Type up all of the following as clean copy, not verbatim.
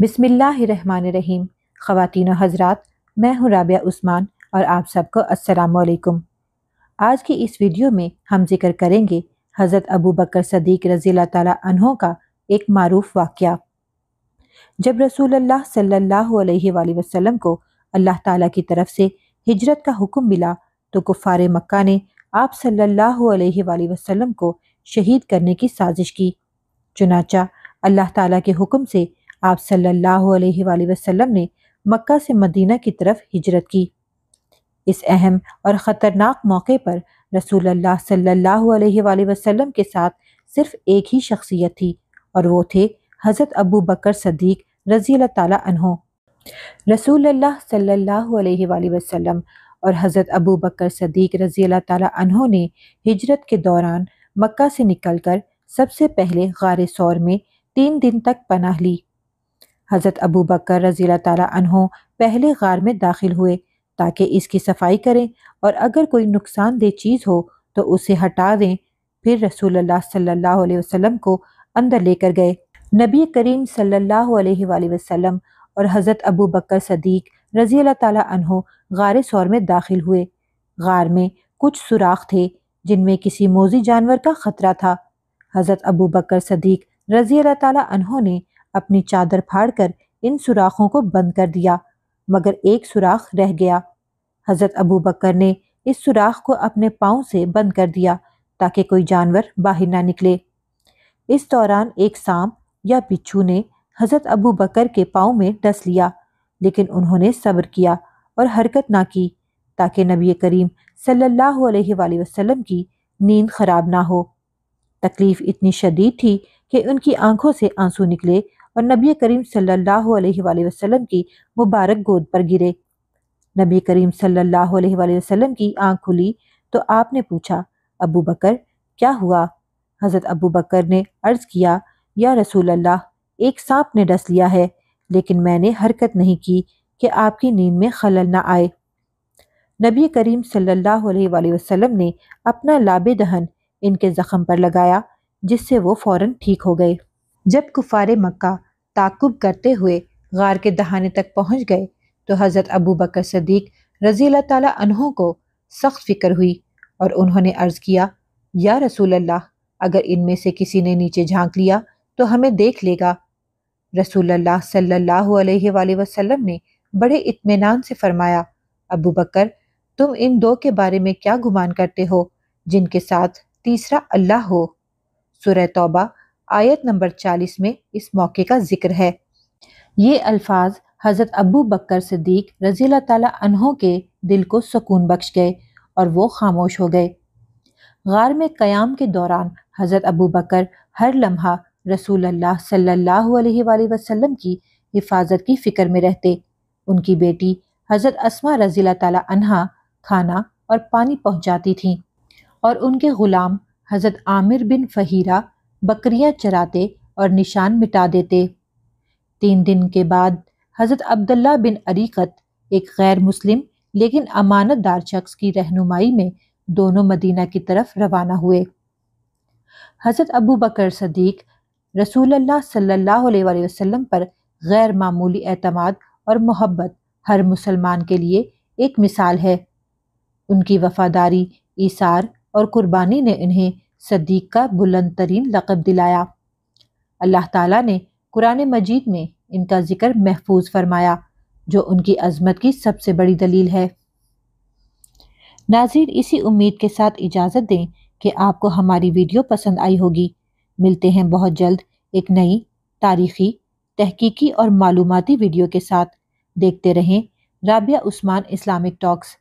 بسم اللہ الرحمن الرحیم۔ خواتین و حضرات، میں ہوں رابعہ عثمان اور آپ سب کو السلام علیکم۔ آج کی اس ویڈیو میں ہم ذکر کریں گے حضرت ابو بکر صدیق رضی اللہ تعالیٰ عنہ کا ایک معروف واقعہ۔ جب رسول اللہ صلی اللہ علیہ وآلہ وسلم کو اللہ تعالیٰ کی طرف سے ہجرت کا حکم ملا تو کفار مکہ نے آپ صلی اللہ علیہ وآلہ وسلم کو شہید کرنے کی سازش کی۔ چنانچہ اللہ تعالیٰ کے حکم سے آپ صلی اللہ علیہ وآلہ وسلم نے مکہ سے مدینہ کی طرف ہجرت کی۔ اس اہم اور خطرناک موقع پر رسول اللہ صلی اللہ علیہ وآلہ وسلم کے ساتھ صرف ایک ہی شخصیت تھی اور وہ تھے حضرت ابو بکر صدیق رضی اللہ تعالیٰ عنہ۔ رسول اللہ صلی اللہ علیہ وآلہ وسلم اور حضرت ابو بکر صدیق رضی اللہ تعالیٰ عنہ نے ہجرت کے دوران مکہ سے نکل کر سب سے پہلے غار ثور میں 3 دن تک پناہ لی۔ حضرت ابو بکر رضی اللہ تعالیٰ عنہ پہلے غار میں داخل ہوئے تاکہ اس کی صفائی کریں اور اگر کوئی نقصان دہ چیز ہو تو اسے ہٹا دیں، پھر رسول اللہ صلی اللہ علیہ وسلم کو اندر لے کر گئے۔ نبی کریم صلی اللہ علیہ وآلہ وسلم اور حضرت ابو بکر صدیق رضی اللہ تعالیٰ عنہ غار ثور میں داخل ہوئے۔ غار میں کچھ سوراخ تھے جن میں کسی موذی جانور کا خطرہ تھا۔ حضرت ابو بکر صدیق رضی اللہ تعالیٰ عنہ نے اپنی چادر پھاڑ کر ان سوراخوں کو بند کر دیا، مگر ایک سوراخ رہ گیا۔ حضرت ابو بکر نے اس سوراخ کو اپنے پاؤں سے بند کر دیا تاکہ کوئی جانور باہر نہ نکلے۔ اس دوران ایک سانپ یا بچھو نے حضرت ابو بکر کے پاؤں میں ڈس لیا، لیکن انہوں نے صبر کیا اور حرکت نہ کی تاکہ نبی کریم صلی اللہ علیہ وآلہ وسلم کی نیند خراب نہ ہو۔ تکلیف اتنی شدید تھی کہ ان کی آنکھوں سے آنسو نکلے اور نبی کریم صلی اللہ علیہ وآلہ وسلم کی مبارک گود پر گرے۔ نبی کریم صلی اللہ علیہ وآلہ وسلم کی آنکھ کھلی تو آپ نے پوچھا، ابو بکر کیا ہوا؟ حضرت ابو بکر نے عرض کیا، یا رسول اللہ، ایک سانپ نے ڈس لیا ہے، لیکن میں نے حرکت نہیں کی کہ آپ کی نیند میں خلل نہ آئے۔ نبی کریم صلی اللہ علیہ وآلہ وسلم نے اپنا لاب دہن ان کے زخم پر لگایا، جس سے وہ فوراً ٹھیک ہو گئے۔ جب کفار مکہ تعقب کرتے ہوئے غار کے دہانے تک پہنچ گئے تو حضرت ابو بکر صدیق رضی اللہ تعالیٰ عنہ کو سخت فکر ہوئی اور انہوں نے عرض کیا، یا رسول اللہ، اگر ان میں سے کسی نے نیچے جھانک لیا تو ہمیں دیکھ لے گا۔ رسول اللہ صلی اللہ علیہ وآلہ وسلم نے بڑے اطمینان سے فرمایا، ابو بکر، تم ان 2 کے بارے میں کیا گمان کرتے ہو جن کے ساتھ تیسرا اللہ ہو؟ سورہ توبہ آیت نمبر 40 میں اس موقع کا ذکر ہے۔ یہ الفاظ حضرت ابو بکر صدیق رضی اللہ تعالیٰ عنہ کے دل کو سکون بخش گئے اور وہ خاموش ہو گئے۔ غار میں قیام کے دوران حضرت ابو بکر ہر لمحہ رسول اللہ صلی اللہ علیہ وآلہ وسلم کی حفاظت کی فکر میں رہتے۔ ان کی بیٹی حضرت اسماء رضی اللہ تعالیٰ عنہا کھانا اور پانی پہنچاتی تھیں اور ان کے غلام حضرت عامر بن فہیرہ بکریاں چراتے اور نشان مٹا دیتے۔ 3 دن کے بعد حضرت عبداللہ بن عریقت، ایک غیر مسلم لیکن امانت دار شخص کی رہنمائی میں دونوں مدینہ کی طرف روانہ ہوئے۔ حضرت ابو بکر صدیق رسول اللہ صلی اللہ علیہ وآلہ وسلم پر غیر معمولی اعتماد اور محبت ہر مسلمان کے لیے ایک مثال ہے۔ ان کی وفاداری، ایثار اور قربانی نے انہیں صدیق کا بلند ترین لقب دلایا۔ اللہ تعالیٰ نے قرآن مجید میں ان کا ذکر محفوظ فرمایا، جو ان کی عظمت کی سب سے بڑی دلیل ہے۔ ناظرین، اسی امید کے ساتھ اجازت دیں کہ آپ کو ہماری ویڈیو پسند آئی ہوگی۔ ملتے ہیں بہت جلد ایک نئی تاریخی، تحقیقی اور معلوماتی ویڈیو کے ساتھ۔ دیکھتے رہیں رابعہ عثمان اسلامک ٹاکس۔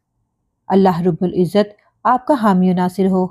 اللہ رب العزت آپ کا حامی و ناصر ہو۔